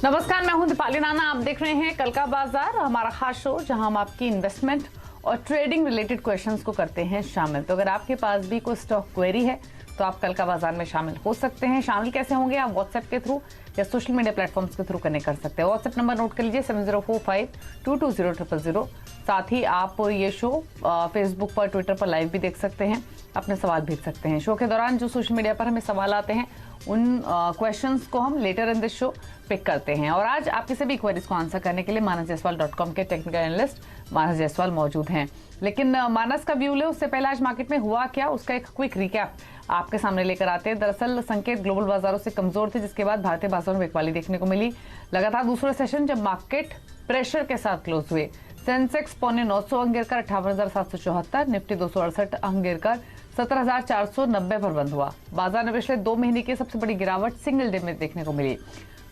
नमस्कार, मैं हूं दीपाली राणा। आप देख रहे हैं कल का बाजार, हमारा खास शो जहां हम आपकी इन्वेस्टमेंट और ट्रेडिंग रिलेटेड क्वेश्चंस को करते हैं शामिल। तो अगर आपके पास भी कोई स्टॉक क्वेरी है तो आप कल का बाजार में शामिल हो सकते हैं। शामिल कैसे होंगे? आप व्हाट्सएप के थ्रू या सोशल मीडिया प्लेटफॉर्म्स के थ्रू कनेक्ट कर सकते हैं। व्हाट्सएप नंबर नोट कर लीजिए 7045220000। साथ ही आप ये शो फेसबुक पर, ट्विटर पर लाइव भी देख सकते हैं, अपने सवाल भेज सकते हैं। शो के दौरान जो सोशल मीडिया पर हमें सवाल आते हैं उन क्वेश्चंस को हम later in this show pick करते हैं। और आज आपके सभी क्वेरीज को आंसर करने के लिए manasjaiswal.com के टेक्निकल एनालिस्ट मानस जायसवाल मौजूद हैं। लेकिन मानस का व्यू ले उससे पहले आज मार्केट में हुआ क्या, उसका एक क्विक रिकैप आपके सामने लेकर आते हैं। दरअसल संकेत ग्लोबल बाजारों से कमजोर थे, जिसके बाद भारतीय बाजारों में बिकवाली देखने को मिली। लगातार दूसरा सेशन जब मार्केट प्रेशर के साथ क्लोज हुए, सेंसेक्स 900 अंक गिरकर 58,774, निफ्टी 268 अंक गिरकर 17,490 पर बंद हुआ। बाजार में पिछले 2 महीने की सबसे बड़ी गिरावट सिंगल डे में देखने को मिली।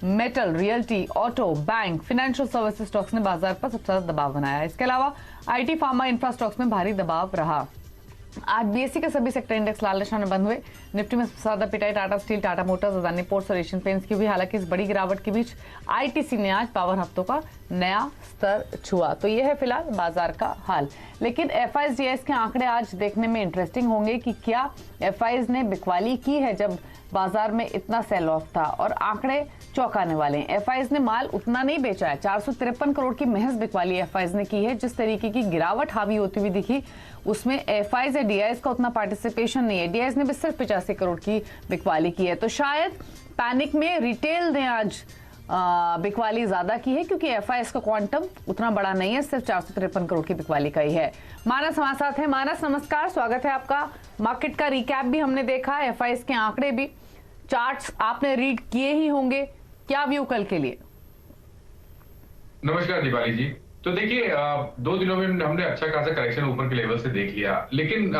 Metal, realty, auto, bank, financial services stocks ने बाजार पर सबसे ज्यादा दबाव बनाया। इसके अलावा आईटी, फार्मा, इंफ्रा स्टॉक्स में भारी दबाव रहा। आज बीएससी के सभी सेक्टर इंडेक्स लाल निशान में बंद हुए। निफ्टी में सबसे ज्यादा पिटाई Tata steel, Tata Motors, Adani ports और एशियन पेंट्स की हुई। हालांकि इस बड़ी गिरावट के बीच आईटीसी ने आज पावर हफ्तों का नया स्तर छुआ। तो यह है फिलहाल बाजार का हाल। लेकिन एफआईएस के आंकड़े आज देखने में इंटरेस्टिंग होंगे कि क्या एफआईएस ने बिकवाली की है जब बाजार में इतना सेल ऑफ था, और आंकड़े चौंकाने वाले हैं। एफआईएस ने माल उतना नहीं बेचा है, 453 करोड़ की महज बिकवाली एफआईएस ने की है। जिस तरीके की गिरावट हावी होती हुई दिखी उसमें एफआईएस या डीआईएस का उतना पार्टिसिपेशन नहीं है। डीआईएस ने भी सिर्फ 85 करोड़ की बिकवाली की है। तो शायद पैनिक में रिटेल ने आज बिकवाली ज्यादा की है, क्योंकि एफआईएस का क्वांटम उतना बड़ा नहीं है, सिर्फ 453 करोड़ की बिकवाली का ही है। मानस हमारे साथ है। मानस नमस्कार, स्वागत है आपका। मार्केट का रिकैप भी हमने देखा, एफआईएस के आंकड़े भी, चार्ट्स आपने रीड किए ही होंगे। क्या व्यू कल के लिए? नमस्कार दीपाली जी। तो देखिए 2 दिनों में हमने अच्छा खासा करेक्शन ऊपर के लेवल से देख लिया, लेकिन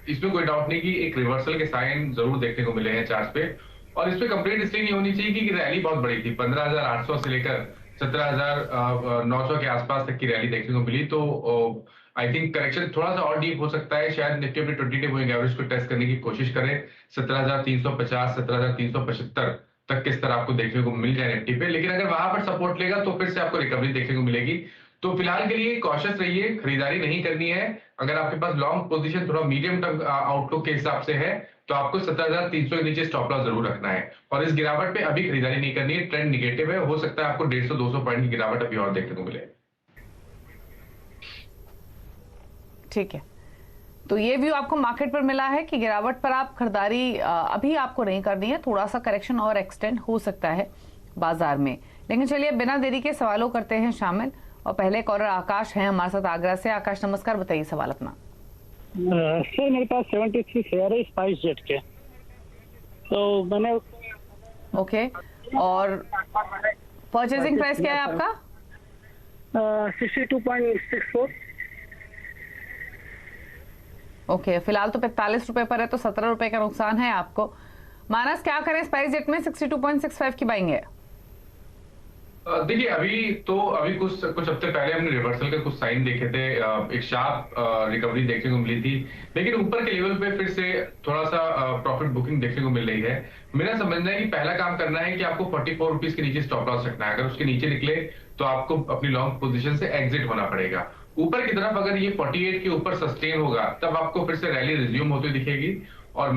इसमें कोई डाउट नहीं कि एक रिवर्सल के साइन जरूर देखने को मिले हैं चार्ट पे। और इस पे कंप्लेंट इसलिए नहीं होनी चाहिए कि रैली बहुत बड़ी थी। 15,800 से लेकर 17,900 के आसपास तक की रैली देखने को मिली। तो आई थिंक करेक्शन थोड़ा सा और डीप हो सकता है। शायद निफ्टी अपने 20 डे मूविंग एवरेज को टेस्ट करने की कोशिश करे। 17,350, 17,375 तक किस तरह आपको देखने को मिल जाए निफ्टी पे। लेकिन अगर वहां पर सपोर्ट लेगा तो फिर से आपको रिकवरी देखने को मिलेगी। तो फिलहाल के लिए कॉशियस रहिए, खरीदारी नहीं करनी है। अगर आपके पास लॉन्ग पोजीशन थोड़ा मीडियम टर्म आउटलुक के हिसाब से है तो आपको 17,300 के नीचे स्टॉप लॉस जरूर रखना है। और इस गिरावट पे अभी खरीदारी नहीं करनी है। ट्रेंड निगेटिव है, हो सकता है आपको 150-200 पॉइंट की गिरावट अभी और देखने को मिले। ठीक है, तो ये व्यू आपको मार्केट पर मिला है कि गिरावट पर आप खरीदारी अभी आपको नहीं करनी है। थोड़ा सा करेक्शन और एक्सटेंड हो सकता है बाजार में। लेकिन चलिए बिना देरी के सवालों करते हैं शामिल। और पहले कॉलर आकाश है हमारे साथ आगरा से। आकाश नमस्कार, बताइए सवाल अपना। सर मेरे पास 73 शेयर है स्पाइस जेट के, तो मैंने ओके, और परचेजिंग प्राइस क्या है आपका? 62.64। ओके, फिलहाल तो 45 रुपए पर है, तो 17 रुपए का नुकसान है आपको। मानस क्या करें स्पाइस जेट में? 62.65 की बाइंग है। देखिए अभी कुछ हफ्ते पहले हमने रिवर्सल के कुछ साइन देखे थे। एक शार्प रिकवरी देखने को मिली थी, लेकिन ऊपर के लेवल पे फिर से थोड़ा सा प्रॉफिट बुकिंग देखने को मिल रही है। मेरा समझना है कि पहला काम करना है कि आपको 44 रुपीज के नीचे स्टॉप लॉस रखना है। अगर उसके नीचे निकले तो आपको अपनी लॉन्ग पोजीशन से एग्जिट होना पड़ेगा। ऊपर की तरफ अगर ये 48 के ऊपर सस्टेन होगा तब आपको फिर से रैली रिज्यूम होती दिखेगी। और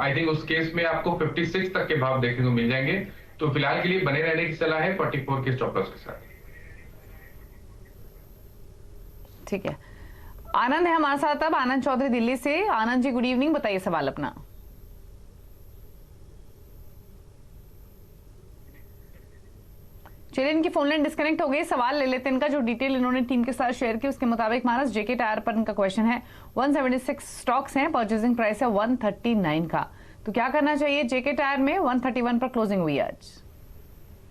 आई थिंक उस केस में आपको 56 तक के भाव देखने को मिल जाएंगे। तो फिलहाल के लिए बने रहने की सलाह है 44 के स्टॉप लॉस के साथ। ठीक है, आनंद है हमारे साथ अब। आनंद चौधरी दिल्ली से। आनंद जी गुड इवनिंग, बताइए सवाल अपना। चलिए इनकी फोन लाइन डिस्कनेक्ट हो गई। सवाल ले लेते हैं इनका, जो डिटेल इन्होंने टीम के साथ शेयर की उसके मुताबिक। मानस जेके टायर पर इनका क्वेश्चन है। 176 स्टॉक्स हैं, परचेजिंग प्राइस है 139 का। तो क्या करना चाहिए? जेके टायर में 131 पर क्लोजिंग हुई आज।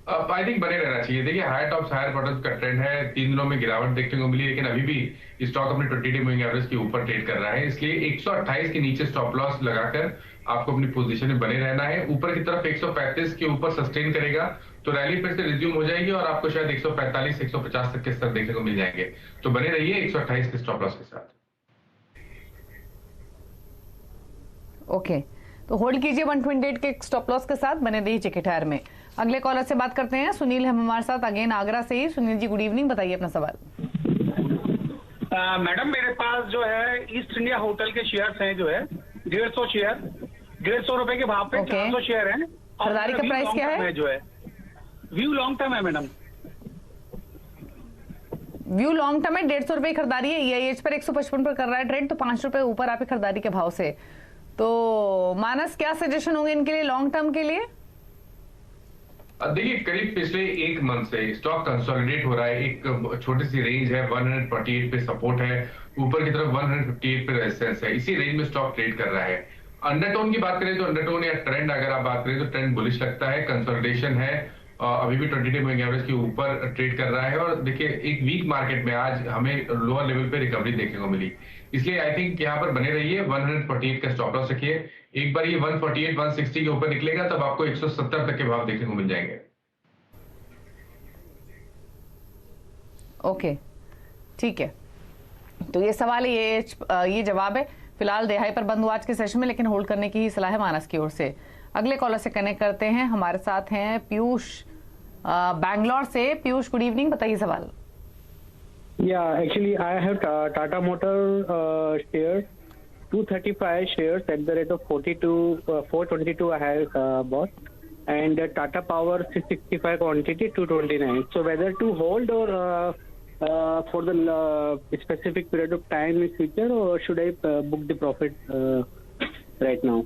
आई थिंक बने रहना चाहिए। देखिए हायर टॉप्स हायर बॉटम्स का ट्रेंड है। 3 दिनों में गिरावट देखने को मिली, लेकिन अभी भी स्टॉक अपने 20 डे मूविंग एवरेज के ऊपर ट्रेड कर रहा है। इसलिए 128 के नीचे स्टॉप लॉस लगाकर आपको अपनी पोजीशन में बने रहना है। ऊपर की तरफ 135 के ऊपर सस्टेन करेगा तो रैली फिर से रिज्यूम हो जाएगी और आपको शायद 145-150 तक के स्तर देखने को मिल जाएंगे। तो बने रहिए 128 के स्टॉप लॉस के साथ। ओके, तो होल्ड कीजिए 128 के स्टॉप लॉस के साथ, बने रहिए जेके टायर में। अगले कॉलर से बात करते हैं। सुनील हम हमारे साथ अगेन आगरा से ही। सुनील जी गुड इवनिंग, बताइए अपना सवाल। मैडम मेरे पास जो है ईस्ट इंडिया होटल के शेयर्स हैं, जो है 150 शेयर, 150 रुपए के भाव पे 400 शेयर हैं। खरीदारी का प्राइस क्या है? जो है व्यू लॉन्ग टर्म है मैडम। व्यू लॉन्ग टर्म है, 150 रुपए की खरीदारी है। EIH पर 155 पर कर रहा है ट्रेड, तो 5 रुपए ऊपर आपकी खरीदारी के भाव से। तो मानस क्या सजेशन होंगे इनके लिए लॉन्ग टर्म के लिए? देखिए करीब पिछले एक मंथ से स्टॉक कंसोलिडेट हो रहा है। एक छोटी सी रेंज है, 148 पे सपोर्ट है, ऊपर की तरफ 158 पे रेजिस्टेंस है। इसी रेंज में स्टॉक ट्रेड कर रहा है। अंडरटोन की बात करें तो अंडरटोन या ट्रेंड अगर आप बात करें तो ट्रेंड बुलिश लगता है। कंसोलिडेशन है, अभी भी 20 डे मूविंग एवरेज के ऊपर ट्रेड कर रहा है। और देखिए एक वीक मार्केट में आज हमें लोअर लेवल पे रिकवरी देखने को मिली, इसलिए आई थिंक यहाँ पर बने रहिए। 148 का स्टॉप लॉस रखिए। एक बार ये 148 160 के ऊपर निकलेगा तब आपको 170 तक के भाव देखने को मिल जाएंगे। ओके ठीक है, तो ये सवाल है, ये जवाब है। फिलहाल देहाई पर बंद हुआ आज के सेशन में, लेकिन होल्ड करने की ही सलाह है मानस की ओर से। अगले कॉलर से कनेक्ट करते हैं। हमारे साथ हैं पीयूष बैंगलोर से। पीयूष गुड इवनिंग, बताइए सवाल। Actually, I have Tata Motor shares, 235 shares at the rate of 422 I have bought, and Tata Power 665 quantity 229. So whether to hold or for the specific period of time in future, or should I book the profit right now?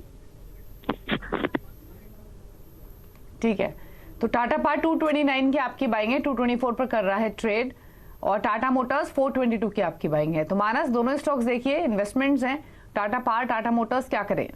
ठीक है, तो Tata power 229 की आपकी buying है, 224 पर कर रहा है ट्रेड, और टाटा मोटर्स 422 की आपकी बाइंग है। तो मानस दोनों स्टॉक्स देखिए, इन्वेस्टमेंट्स हैं, टाटा पावर, टाटा मोटर्स, क्या करें?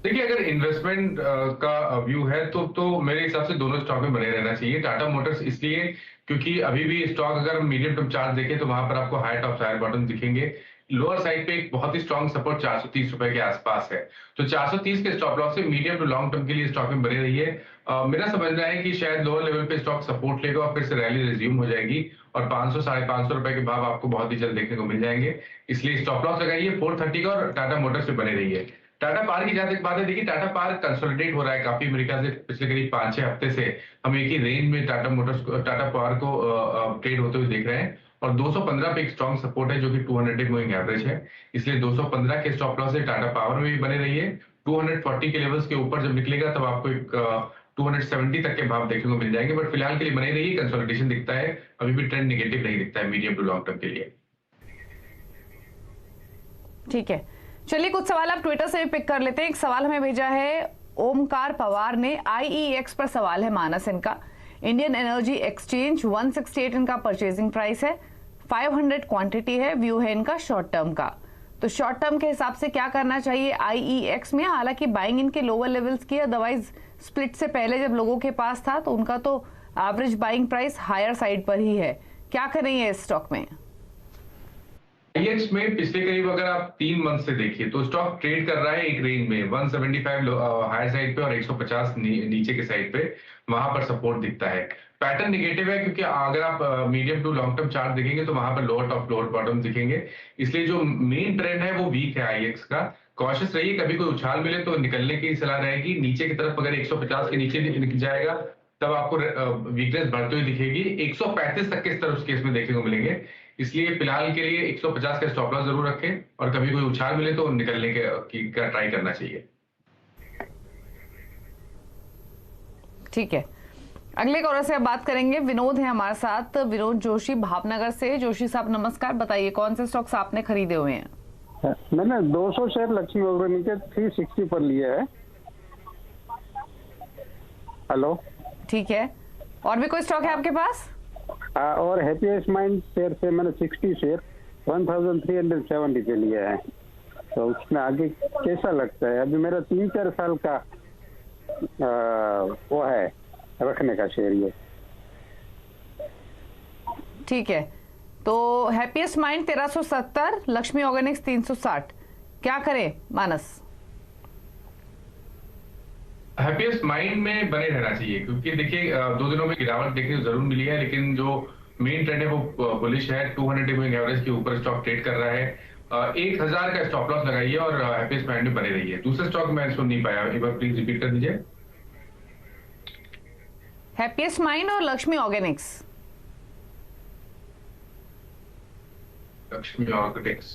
देखिए अगर इन्वेस्टमेंट का व्यू है तो मेरे हिसाब से दोनों स्टॉक में बने रहना चाहिए। टाटा मोटर्स इसलिए क्योंकि अभी भी स्टॉक अगर मीडियम टर्म चार्ट देखें तो वहां पर आपको हाई टॉप हायर बॉटम दिखेंगे। लोअर साइड पे एक बहुत ही स्ट्रॉन्ग सपोर्ट 430 रुपए के आसपास है, तो 430 के स्टॉप लॉस से मीडियम टू लॉन्ग टर्म के लिए स्टॉक में बने रहिए। मेरा समझना है कि शायद लोअर लेवल पे स्टॉक सपोर्ट लेगा और फिर से रैली रिज्यूम हो जाएगी और 500 550 रुपए के भाव आपको बहुत ही जल्द देखने को मिल जाएंगे। इसलिए स्टॉप लॉस लगाइए 430 का और टाटा मोटर्स पे बने रहिए। टाटा पावर की जहां तक बात है, देखिए टाटा पावर कंसोलिडेट हो रहा है काफी। मेरे ख्याल से पिछले करीब 5-6 हफ्ते से हम एक ही रेंज में टाटा पावर को ट्रेड होते हुए देख रहे हैं, और 215 पे एक स्ट्रॉन्ग सपोर्ट है जो कि 200 डे मूविंग एवरेज है। इसलिए 215 के स्टॉप लॉस से टाटा पावर में भी बने रहिए। 240 के लेवल्स के ऊपर जब निकलेगा तब आपको एक 270 तक के भाव देखने को मिल जाएंगे, बट फिलहाल के लिए बने रहिए। कंसोलिडेशन दिखता है, अभी भी ट्रेंड नेगेटिव नहीं दिखता है मीडियम टू लॉन्ग टर्म के लिए। ठीक है, चलिए कुछ सवाल आप ट्विटर से भी पिक कर लेते हैं। एक सवाल हमें भेजा है ओमकार पवार ने, IEX पर सवाल है मानस इनका। इंडियन एनर्जी एक्सचेंज 168 इनका परचेजिंग प्राइस है, 500 क्वांटिटी है, व्यू है इनका शॉर्ट टर्म का। तो शॉर्ट टर्म के हिसाब से क्या करना चाहिए IEX में? हालांकि बाइंग इनके लोअर लेवल्स की, अदरवाइज स्प्लिट से पहले जब लोगों के पास था तो उनका तो average buying price higher side पर ही है। क्या करेंगे इस स्टॉक में? IEX में पिछले करीब अगर आप 3 मंथ से देखिए तो स्टॉक ट्रेड कर रहा है एक रेंज में 175 हायर साइड पे और 150 नीचे के साइड पे, वहां पर सपोर्ट दिखता है। पैटर्न निगेटिव है क्योंकि अगर आप medium to long term chart देखेंगे तो वहां पर लोअर टॉप लोअर बॉटम दिखेंगे। इसलिए जो मेन ट्रेंड है वो वीक है IEX का। कॉशियस रहिए, कभी कोई उछाल मिले तो निकलने की सलाह रहेगी। नीचे की तरफ अगर 150 के नीचे निकल जाएगा तब आपको वीकनेस बढ़ती हुई दिखेगी। 135 तक के स्तर उस केस में देखने को मिलेंगे। इसलिए फिलहाल के लिए 150 का स्टॉप लॉस जरूर रखें, और कभी कोई उछाल मिले तो निकलने का ट्राई करना चाहिए। ठीक है, अगले कॉलर से अब बात करेंगे। विनोद है हमारे साथ, विनोद जोशी भावनगर से। जोशी साहब नमस्कार, बताइए कौन से स्टॉक्स आपने खरीदे हुए हैं? मैंने 200 शेयर लक्ष्मी ऑर्गेनिक के 360 पर लिए है। हेलो, ठीक है, और भी कोई स्टॉक है आपके पास? और हैप्पीएस्ट माइंड शेयर से मैंने 60 शेयर 1370 के लिए है। तो उसमें आगे कैसा लगता है? अभी मेरा 3-4 साल का वो है रखने का शेयर ये। ठीक है, तो हैप्पीएस्ट माइंड 1370, लक्ष्मी ऑर्गेनिक्स 360, क्या करें मानस? हैप्पीएस्ट माइंड में बने रहना चाहिए क्योंकि देखिए 2 दिनों में गिरावट देखने को जरूर मिली है, लेकिन जो मेन ट्रेंड है वो बुलिश है। 200 डे मूविंग एवरेज के ऊपर स्टॉक ट्रेड कर रहा है। 1000 का स्टॉप लॉस लगाइए और हैप्पीएस्ट माइंड में बने रहिए। दूसरा स्टॉक मैं सुन नहीं पाया, एक बार प्लीज रिपीट कर दीजिए। हैप्पीएस्ट माइंड और लक्ष्मी ऑर्गेनिक्स। लक्ष्मी ऑर्गेनिक्स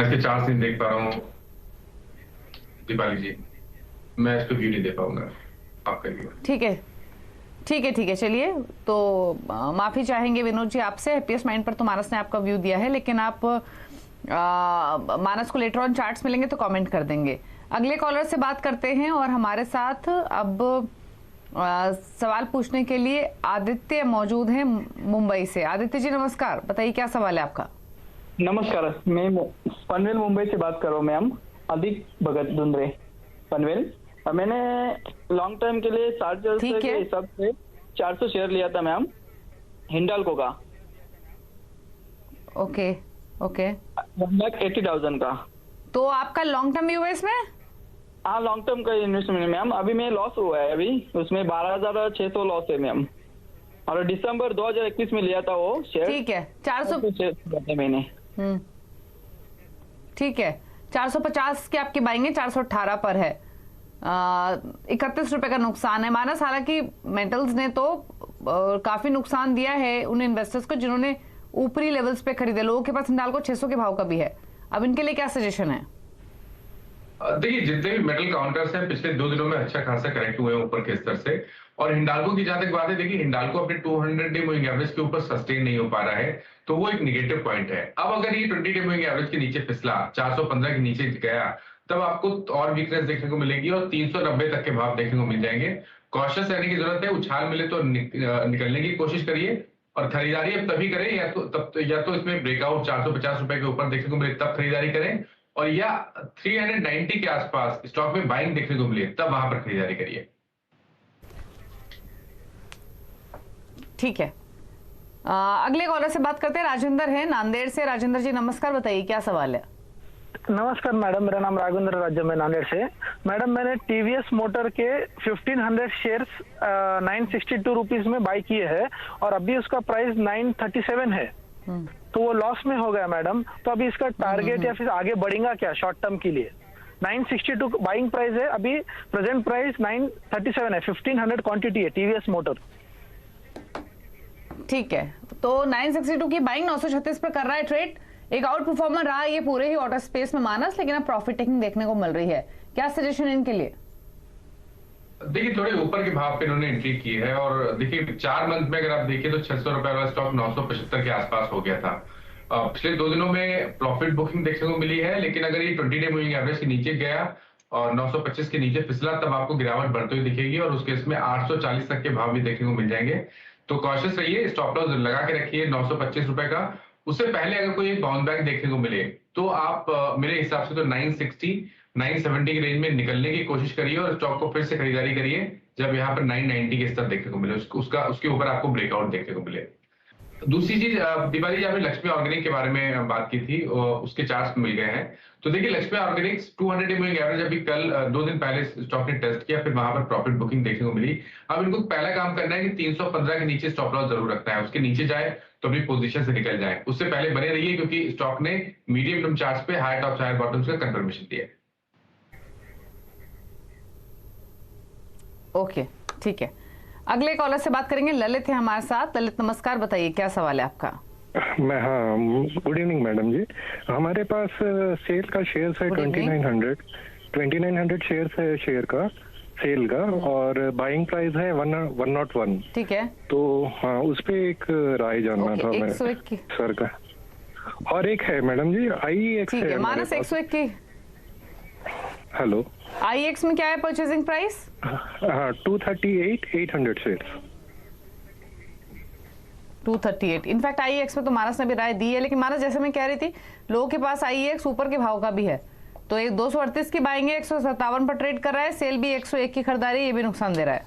इसके चार्ट नहीं देख पा रहा हूँ दीपाली जी, मैं इस पे व्यू नहीं दे पाऊंगा, आप करिए। ठीक है ठीक है ठीक है, चलिए तो माफी चाहेंगे विनोद जी आपसे। हैप्पीएस्ट माइंड पर तो मानस ने आपका व्यू दिया है, लेकिन आप मानस को लेटर ऑन चार्ट्स मिलेंगे तो कमेंट कर देंगे। अगले कॉलर से बात करते हैं और हमारे साथ अब सवाल पूछने के लिए आदित्य मौजूद हैं मुंबई से। आदित्य जी नमस्कार, बताइए क्या सवाल है आपका। नमस्कार, मैं पनवेल मुंबई से बात कर रहा हूँ मैम। अधिक भगत दुंद्रे पनवेल। मैंने लॉन्ग टर्म के लिए 60 के हिसाब से 400 शेयर लिया था मैम हिंडाल्को का। ओके ओके, 1,80,000 का। तो आपका लॉन्ग टर्म व्यू है इसमें? हाँ, लॉन्ग टर्म का इन्वेस्टमेंट है मैम। अभी मैं लॉस हुआ है, अभी उसमें 12,600 लॉस है मैम। और दिसंबर 2021 में लिया था वो शेयर। ठीक है, 400 मैंने। ठीक है, 450 की आपकी बाइंग है, 418 पर है। 31 रुपए का नुकसान है मानस। हालांकि मेटल्स ने तो काफी नुकसान दिया है उन इन्वेस्टर्स को जिन्होंने ऊपरी लेवल्स पे खरीदे। लोगों के पास हिंडाल्को 600 के भाव का भी है। अब इनके लिए क्या सजेशन है? देखिए, जितने भी मेटल काउंटर्स हैं पिछले 2 दिनों में अच्छा खासा करेक्ट हुए हैं ऊपर के स्तर से। और हिंडाल्को की जहां तक बात है, देखिए हिंडाल्को अपने 200 डे मूविंग एवरेज के ऊपर सस्टेन नहीं हो पा रहा है, तो वो एक निगेटिव पॉइंट है। अब अगर ये 20 डे मूविंग एवरेज के नीचे फिसला, 415 के नीचे गया, तब आपको और वीकनेस देखने को मिलेगी और 390 तक के भाव देखने को मिल जाएंगे। कॉशियस रहने की जरूरत है। उछाल मिले तो निकलने की कोशिश करिए और खरीदारी अब तभी करें या तो इसमें ब्रेकआउट 450 रुपए के ऊपर देखने को मिले तब खरीदारी करें, और या 390 के आसपास स्टॉक में बाइंग देखने को मिले तब वहां पर खरीदारी करिए। ठीक है, अगले कॉलर से बात करते हैं। राजेंद्र हैं नांदेड़ से। राजेंद्र जी नमस्कार, बताइए क्या सवाल है। नमस्कार मैडम, मेरा नाम राघवेंद्र राज्य में नांदेड़ से। मैडम मैंने टीवीएस मोटर के 1500 शेयर्स 962 रुपीज में बाई किए हैं और अभी उसका प्राइस 937 है, तो वो लॉस में हो गया मैडम। तो अभी इसका टारगेट या फिर आगे बढ़ेगा क्या शॉर्ट टर्म के लिए? 962 बाइंग प्राइस है, अभी प्रेजेंट प्राइस 937 है, 1500 क्वांटिटी है टीवीएस मोटर। ठीक है, तो 962 की बाइंग 936 पे कर रहा है ट्रेड। एक आउट परफॉर्मर रहा ये पूरे ही ऑटो स्पेस में मानस, लेकिन अब प्रॉफिट टेकिंग देखने को मिल रही है। क्या सजेशन है इनके लिए? देखिए, थोड़े ऊपर के भाव पे इन्होंने एंट्री की है और देखिए 4 मंथ में अगर आप देखिए तो 600 रुपए वाला स्टॉक 975 के आसपास हो गया था। पिछले 2 दिनों में प्रॉफिट बुकिंग देखने को मिली है, लेकिन अगर ये 20 डे मूविंग एवरेज के नीचे गया और 925 के नीचे फिसला तब आपको गिरावट बढ़ती हुई दिखेगी और उस केस में 840 तक के भाव भी देखने को मिल जाएंगे। तो कॉशियस रहिए, स्टॉप लॉस लगा के रखिए 925 रुपए का। उससे पहले अगर कोई एक बाउंस बैक देखने को मिले तो आप मेरे हिसाब से तो 960 970 की रेंज में निकलने की कोशिश करिए और स्टॉक को फिर से खरीदारी करिए जब यहाँ पर 990 के स्तर देखने को मिले, उसके ऊपर आपको ब्रेकआउट देखने को मिले। दूसरी चीज, दीपाली जी आपने लक्ष्मी ऑर्गेनिक के बारे में बात की थी, उसके चार्ट्स मिल गए हैं। तो देखिए Lakshmi Organics 200 day moving average अभी कल 2 दिन पहले स्टॉक ने टेस्ट किया, फिर वहां पर प्रॉफिट बुकिंग देखने को मिली। अब इनको पहला काम करना है कि 315 के नीचे स्टॉप लॉस जरूर रखना है, उसके नीचे जाए तो अपनी पोजीशन से निकल जाए। उससे पहले बने रहिए क्योंकि स्टॉक ने मीडियम टर्म चार्ट्स पे हायर टॉप्स हायर बॉटम्स का कंफर्मेशन दिया है। ओके, ठीक है, अगले कॉलर से बात करेंगे। ललित है हमारे साथ। ललित नमस्कार, बताइए क्या सवाल है आपका। मैं हाँ, गुड इवनिंग मैडम जी। हमारे पास सेल का शेयर्स है 2900 शेयर्स है शेयर का सेल का और बाइंग प्राइस है 101। ठीक है, तो हाँ उस पे एक राय जानना था मैं सर का। और एक है मैडम जी IEX है मानस 101 की। हेलो, IEX में क्या है परचेजिंग प्राइस? हाँ 238,800 शेयर्स। 238। इनफैक्ट IEX में तो मानस ने भी राय दी है, लेकिन मानस जैसे मैं कह रही थी लोगों के पास IEX ऊपर के भाव का भी है, तो एक 238 की बाइंग 157 पर ट्रेड कर रहा है, सेल भी 101 की खरीदारी, ये भी नुकसान दे रहा है।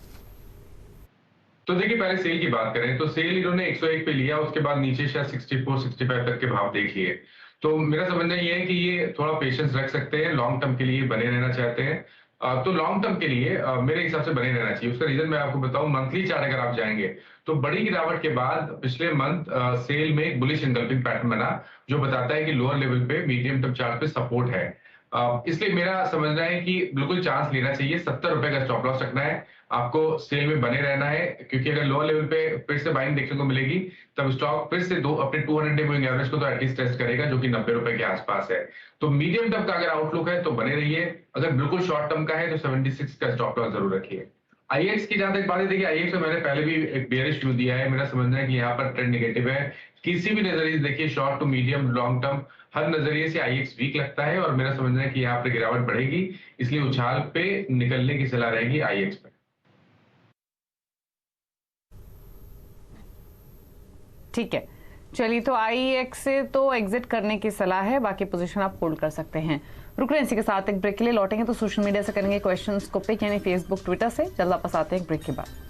तो देखिए पहले सेल की बात करें तो सेल इन्होंने 101 पे लिया, उसके बाद नीचे शायद 64-65 तक के भाव देख लिए। तो मेरा समझना ये है कि ये थोड़ा पेशेंस रख सकते हैं, लॉन्ग टर्म के लिए बने रहना चाहते हैं तो लॉन्ग टर्म के लिए मेरे हिसाब से बने रहना चाहिए। उसका रीजन मैं आपको बताऊं, मंथली चार्ट अगर आप जाएंगे तो बड़ी गिरावट के बाद पिछले मंथ सेल में एक बुलिश एंगल्फिंग पैटर्न बना जो बताता है कि लोअर लेवल पे मीडियम टर्म चार्ट पे सपोर्ट है। इसलिए मेरा समझना है कि बिल्कुल चांस लेना चाहिए, 70 रुपए का स्टॉप लॉस रखना है, आपको सेल में बने रहना है, क्योंकि अगर लोअर लेवल पे फिर से बाइंग देखने को मिलेगी तब स्टॉक फिर से अपने 200 डे मूविंग एवरेज को तो एटलीस्ट टेस्ट करेगा, जो कि 90 रुपए के आसपास है। तो मीडियम टर्म का अगर आउटलुक है तो बने रहिए, अगर बिल्कुल शॉर्ट टर्म का है तो 76 का स्टॉप लॉस जरूर रखिए। आईएक्स की जहां तक बात है, देखिए आईएक्स में मैंने पहले भी एक बेयरिश व्यू दिया है, मेरा समझना है कि यहाँ पर ट्रेंड नेगेटिव है। किसी भी नजरिए से देखिए, short to medium long term हर नजरिए से आईएक्स वीक लगता है और मेरा समझना है कि यहाँ पर गिरावट बढ़ेगी, इसलिए उछाल पे निकलने की सलाह रहेगी आईएक्स पे। ठीक है, चलिए तो आईएक्स से तो एग्जिट करने की सलाह है, बाकी पोजीशन आप होल्ड कर सकते हैं। रुक रहे हैं, इसी के साथ एक ब्रेक के लिए लौटेंगे तो सोशल मीडिया से करेंगे क्वेश्चंस को पिक, यानी फेसबुक ट्विटर से। जल्द वापस आते हैं एक ब्रेक के बाद।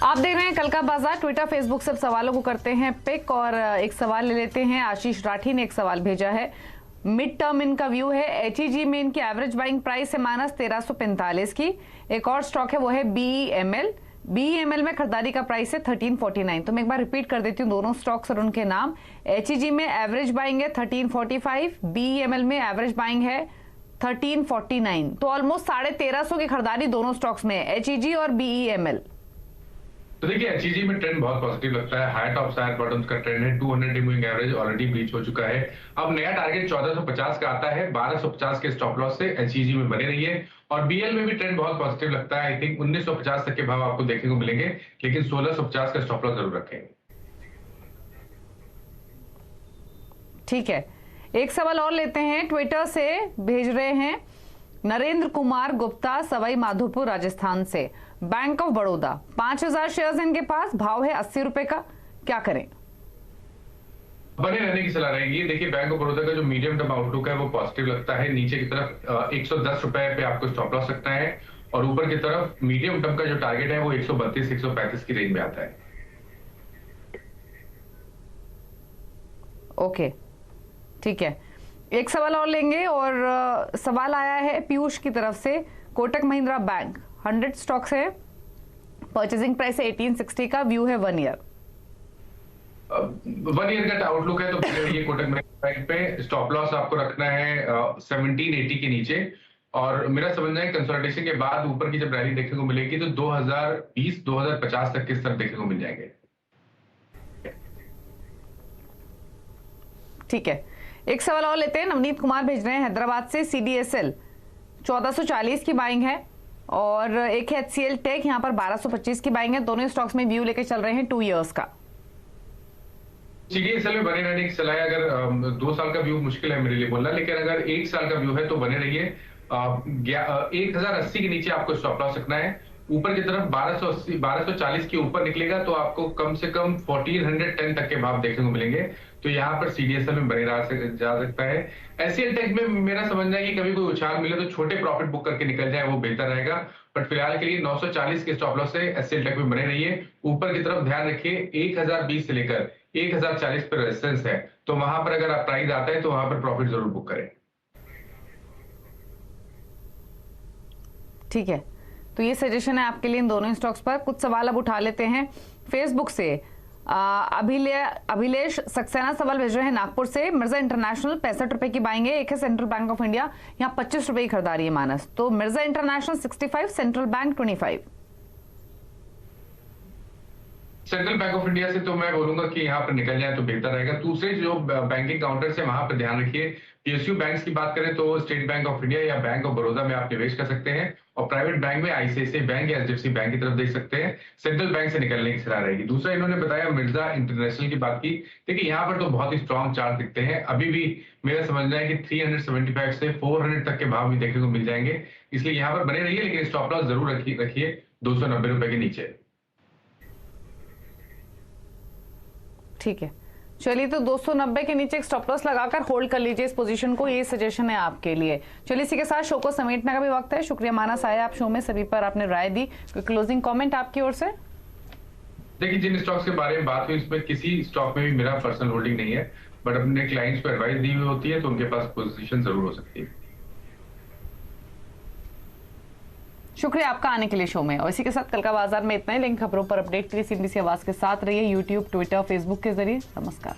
आप देख रहे हैं कल का बाजार। ट्विटर फेसबुक सब सवालों को करते हैं पिक, और एक सवाल ले लेते हैं। आशीष राठी ने एक सवाल भेजा है, मिड टर्म इनका व्यू है, एचईजी में इनकी एवरेज बाइंग प्राइस है -1345 की। एक और स्टॉक है वो है बीईएमएल, बीईएमएल में खरीदारी का प्राइस है 1349। तो मैं एक बार रिपीट कर देती हूँ दोनों स्टॉक्स और उनके नाम। एचईजी में एवरेज बाइंग है 1345, बीईएमएल में एवरेज बाइंग है 1349। तो ऑलमोस्ट 1350 की खरीदारी दोनों स्टॉक्स में, एचईजी और बीईएमएल। तो देखिए एचईजी में ट्रेंड बहुत पॉजिटिव लगता है, हाई टॉप हायर बॉटम्स का ट्रेंड है, 200 day moving average already breach हो चुका है। अब नया टारगेट 1450 का आता है, 1250 के स्टॉप लॉस से एचईजी में बने रहिए। और बीएल में भी ट्रेंड बहुत पॉजिटिव लगता है, आई थिंक 1950 तक के भाव आपको देखने को मिलेंगे, लेकिन 1650 का स्टॉप लॉस जरूर रखें। ठीक है, एक सवाल और लेते हैं, ट्विटर से भेज रहे हैं नरेंद्र कुमार गुप्ता, सवाई माधोपुर राजस्थान से। बैंक ऑफ बड़ौदा 5000 शेयर्स इनके पास, भाव है 80 रुपए का, क्या करें? बने रहने की सलाह रहेगी। देखिए बैंक ऑफ बड़ौदा का जो मीडियम टर्म आउटलुक है वो पॉजिटिव लगता है, नीचे की तरफ 110 रुपए पे आपको स्टॉप लॉस रखना है, और ऊपर की तरफ मीडियम टर्म का जो टारगेट है वो 132-135 की रेंज में आता है। ओके, ठीक है, एक सवाल और लेंगे, और सवाल आया है पीयूष की तरफ से। कोटक महिंद्रा बैंक 100 स्टॉक्स है, परचेजिंग प्राइस है 1860 का, व्यू है 1 ईयर। 1 ईयर का आउटलुक है, तो ये कोटक महिंद्रा बैंक पे स्टॉप लॉस आपको रखना है 1780 के नीचे, और मेरा समझना है कंसोलिडेशन के बाद ऊपर की जब रैली देखने को मिलेगी तो 2020-2050 तक के स्तर देखने को मिल जाएंगे। ठीक है, एक सवाल और लेते हैं। नवनीत कुमार भेज रहे हैं हैदराबाद से, सीडीएसएल 1440 की बाइंग है, और एक है एचसीएल टेक, यहाँ पर 1225 की बाइंग है। दोनों स्टॉक्स में व्यू लेके चल रहे हैं 2 इयर्स का। सीडीएसएल में बने रहने की सलाह है, अगर 2 साल का व्यू मुश्किल है मेरे लिए बोलना, लेकिन अगर 1 साल का व्यू है तो बने रहिए। 1080 के नीचे आपको स्टॉप लॉस रखना है, ऊपर की तरफ 1240 के ऊपर निकलेगा तो आपको कम से कम 1410 तक के भाव देखने को मिलेंगे, तो यहाँ पर सीडीएसएल में बने जा सकता है। एचसीएल टेक में मेरा समझना है कि कभी कोई उछाल मिले तो छोटे प्रॉफिट बुक करके निकल जाए, वो बेहतर रहेगा, बट फिलहाल के लिए 940 के स्टॉप लॉस से एचसीएल टेक में बने रहिए। ऊपर की तरफ ध्यान रखिए 1020 से लेकर 1040 पर रेजिस्टेंस है, तो वहां पर अगर आप प्राइस आता है तो वहां पर प्रॉफिट जरूर बुक करें। ठीक है, तो ये सजेशन है आपके लिए इन दोनों स्टॉक्स पर। कुछ सवाल अब उठा लेते हैं फेसबुक से। अभिलेष सक्सेना सवाल भेज रहे हैं नागपुर से, मिर्जा इंटरनेशनल 65 रुपए की बाइंग है, एक है सेंट्रल बैंक ऑफ इंडिया, यहाँ 25 रुपए की खरीदारी है मानस। तो Mirza international 65, central bank 25। Central bank of India से तो मैं बोलूंगा कि यहाँ पर निकल जाए तो बेहतर रहेगा। दूसरे जो बैंकिंग काउंटर से वहां पर ध्यान रखिए। पीएसयू बैंक्स की बात करें तो स्टेट बैंक ऑफ इंडिया या बैंक ऑफ बड़ौदा में आप निवेश कर सकते हैं, और प्राइवेट बैंक में आईसीआईसीआई बैंक या एचडीएफसी बैंक की तरफ देख सकते हैं। सेंट्रल बैंक से निकलने की सलाह रहेगी। दूसरा इन्होंने बताया मिर्जा इंटरनेशनल की बात की, देखिए यहाँ पर तो बहुत ही स्ट्रॉन्ग चार्ट दिखते हैं, अभी भी मेरा समझना है कि 375 से 400 तक के भाव भी देखने को मिल जाएंगे, इसलिए यहाँ पर बने रहिए, लेकिन स्टॉप लॉस जरूर रखिए 290 रुपए के नीचे। ठीक है, चलिए तो 290 के नीचे एक स्टॉप लॉस लगाकर होल्ड कर लीजिए इस पोजीशन को, ये सजेशन है आपके लिए। चलिए इसी के साथ शो को समेटने का भी वक्त है। शुक्रिया मानस आया आप शो में, सभी पर आपने राय दी। कोई क्लोजिंग कमेंट आपकी ओर से? देखिए जिन स्टॉक्स के बारे में बात हुई इसमें किसी स्टॉक में भी मेरा पर्सनल होल्डिंग नहीं है, बट अपने क्लाइंट्स को एडवाइस दी हुई होती है तो उनके पास पोजीशन जरूर हो सकती है। शुक्रिया आपका आने के लिए शो में। और इसी के साथ कल का बाजार में इतना ही। लिंक खबरों पर अपडेट के लिए CNBC आवाज के साथ रहिए, यूट्यूब, ट्विटर, फेसबुक के जरिए। नमस्कार।